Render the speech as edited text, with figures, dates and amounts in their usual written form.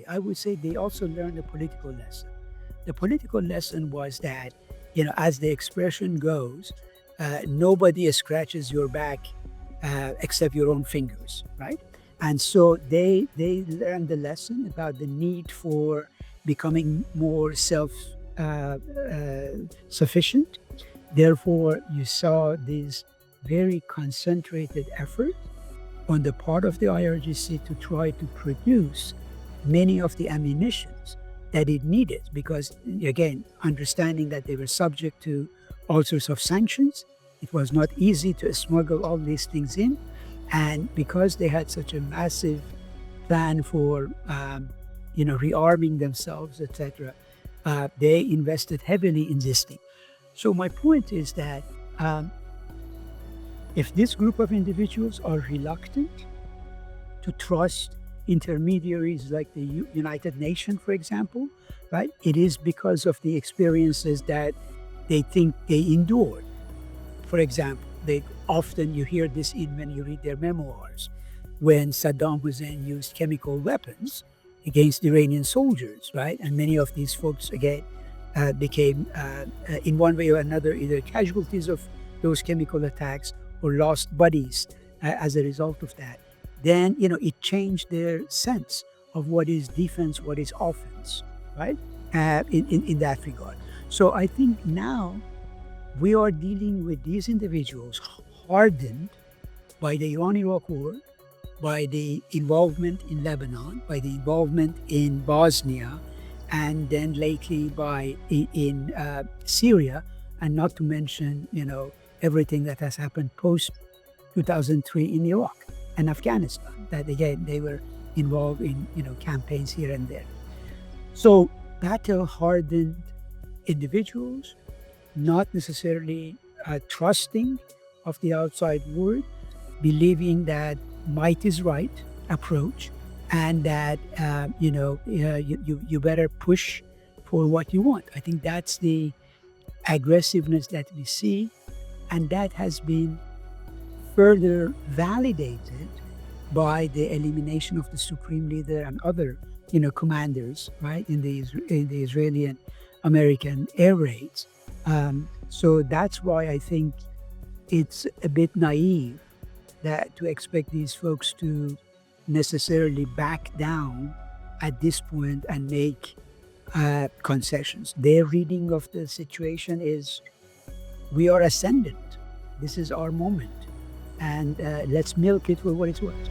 I would say they also learned a political lesson. The political lesson was that, as the expression goes, nobody scratches your back except your own fingers, right? And so they learned the lesson about the need for becoming more self sufficient. Therefore, you saw this very concentrated effort on the part of the IRGC to try to produce many of the ammunitions that it needed, because again, understanding that they were subject to all sorts of sanctions, it was not easy to smuggle all these things in. And because they had such a massive plan for, rearming themselves, etc., they invested heavily in this thing. So my point is that if this group of individuals are reluctant to trust intermediaries like the United Nations, for example, right, it is because of the experiences that they think they endured. For example, you hear this when you read their memoirs, when Saddam Hussein used chemical weapons against Iranian soldiers, right? And many of these folks, again, became, in one way or another, either casualties of those chemical attacks or lost buddies as a result of that. Then, it changed their sense of what is defense, what is offense, right? In that regard. So I think now we are dealing with these individuals hardened by the Iran-Iraq war, by the involvement in Lebanon, by the involvement in Bosnia, and then lately in Syria, and not to mention, everything that has happened post 2003 in Iraq and Afghanistan, that again, they were involved in, campaigns here and there. So battle-hardened individuals, not necessarily trusting of the outside world, believing that might is right approach, and that, you better push for what you want. I think that's the aggressiveness that we see, and that has been further validated by the elimination of the supreme leader and other, commanders, right, in the Israeli and American air raids. So that's why I think it's a bit naive to expect these folks to necessarily back down at this point and make concessions. Their reading of the situation is, we are ascendant. This is our moment, and let's milk it for what it's worth.